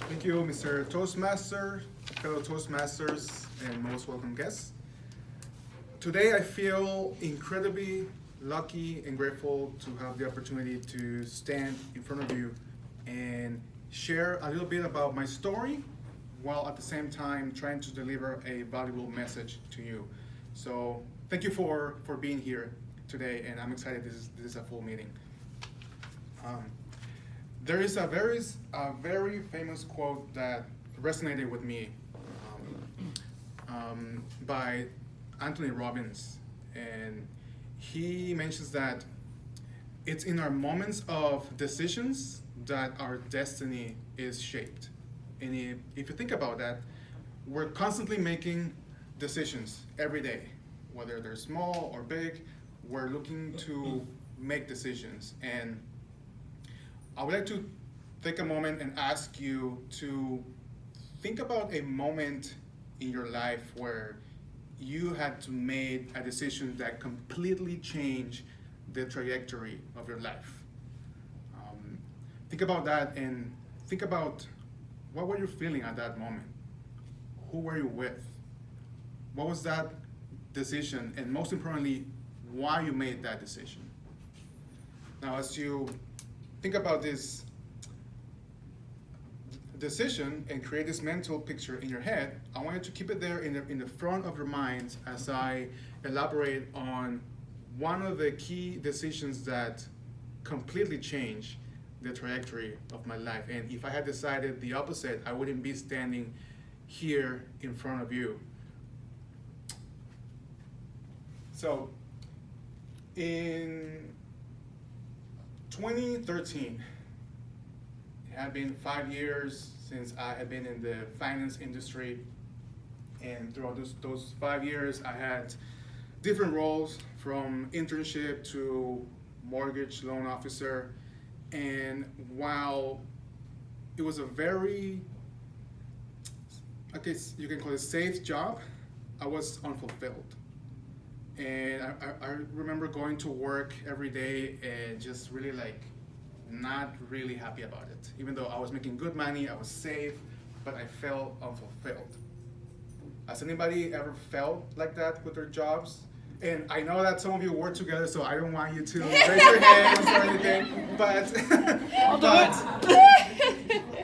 Thank you, Mr. Toastmaster, fellow Toastmasters, and most welcome guests. Today I feel incredibly lucky and grateful to have the opportunity to stand in front of you and share a little bit about my story while at the same time trying to deliver a valuable message to you. So thank you for being here today, and I'm excited this is a full meeting. There is a very famous quote that resonated with me by Anthony Robbins, and he mentions that it's in our moments of decisions that our destiny is shaped. And if you think about that, we're constantly making decisions every day, whether they're small or big. We're looking to make decisions, and I would like to take a moment and ask you to think about a moment in your life where you had to make a decision that completely changed the trajectory of your life. Think about that and think about what were you feeling at that moment? Who were you with? What was that decision? And most importantly, why you made that decision? Now, as you think about this decision and create this mental picture in your head, I want you to keep it there in the front of your mind as I elaborate on one of the key decisions that completely changed the trajectory of my life. And if I had decided the opposite, I wouldn't be standing here in front of you. So, in 2013, it had been 5 years since I had been in the finance industry, and throughout those 5 years I had different roles, from internship to mortgage loan officer. And while it was a very, I guess you can call it safe job, I was unfulfilled. And I remember going to work every day and just really not really happy about it. Even though I was making good money, I was safe, but I felt unfulfilled. Has anybody ever felt like that with their jobs? And I know that some of you work together, so I don't want you to raise your hands or anything, but,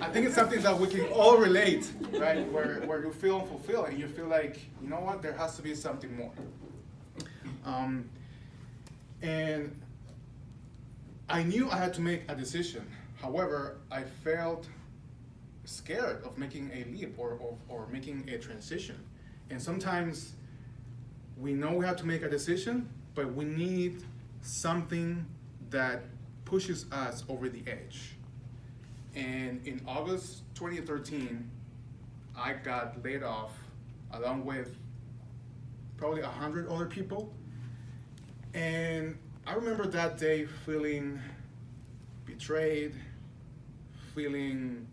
I think it's something that we can all relate, right? Where you feel unfulfilled and you feel like, you know what, there has to be something more. And I knew I had to make a decision. However, I felt scared of making a leap or making a transition. And sometimes we know we have to make a decision, but we need something that pushes us over the edge. And in August 2013, I got laid off along with probably 100 other people. And I remember that day feeling betrayed, feeling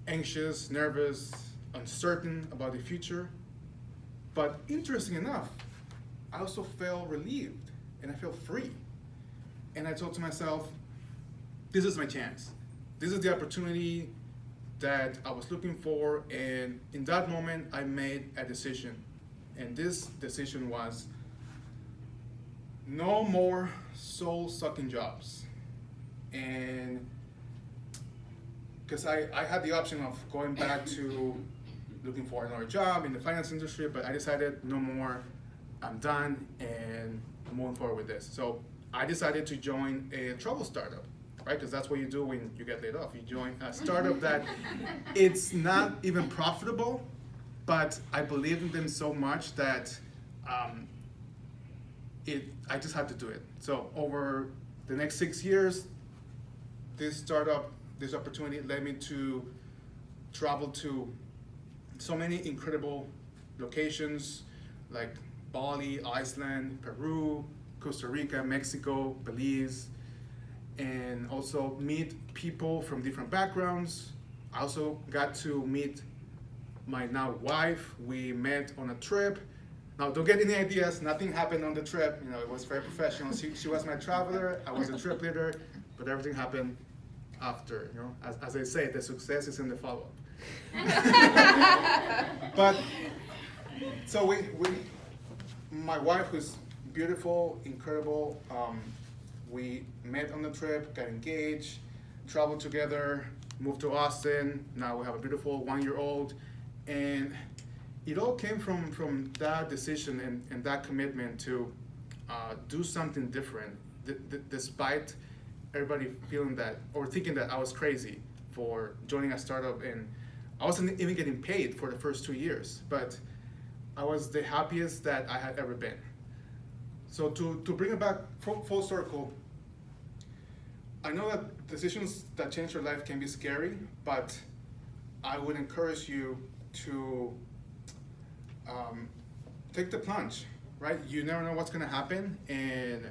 anxious, nervous, uncertain about the future. But interesting enough, I also felt relieved and I felt free. And I thought to myself, this is my chance. This is the opportunity that I was looking for. And in that moment, I made a decision. And this decision was no more soul-sucking jobs. And because I had the option of going back to looking for another job in the finance industry, but I decided no more, I'm done, and I'm moving forward with this. So I decided to join a travel startup, right? Because that's what you do when you get laid off. You join a startup that it's not even profitable, but I believed in them so much that I just had to do it. So over the next 6 years, this opportunity led me to travel to so many incredible locations like Bali, Iceland, Peru, Costa Rica, Mexico, Belize, and also meet people from different backgrounds. I also got to meet my now wife. We met on a trip. Now, don't get any ideas. Nothing happened on the trip. It was very professional. She was my traveler. I was a trip leader, but everything happened after. You know, as they say, the success is in the follow-up. But so my wife, who's beautiful, incredible, we met on the trip, got engaged, traveled together, moved to Austin. Now we have a beautiful 1-year-old, and it all came from that decision and that commitment to do something different, despite everybody feeling that or thinking that I was crazy for joining a startup, and I wasn't even getting paid for the first 2 years, but I was the happiest that I had ever been. So to bring it back full circle, I know that decisions that change your life can be scary, but I would encourage you to take the plunge, right? You never know what's gonna happen, and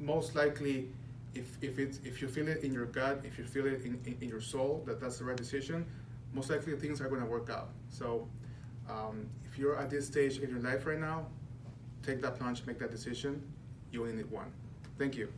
most likely, if you feel it in your gut, if you feel it in your soul that that's the right decision, most likely things are gonna work out. So if you're at this stage in your life right now, take that plunge, make that decision. You only need one. Thank you.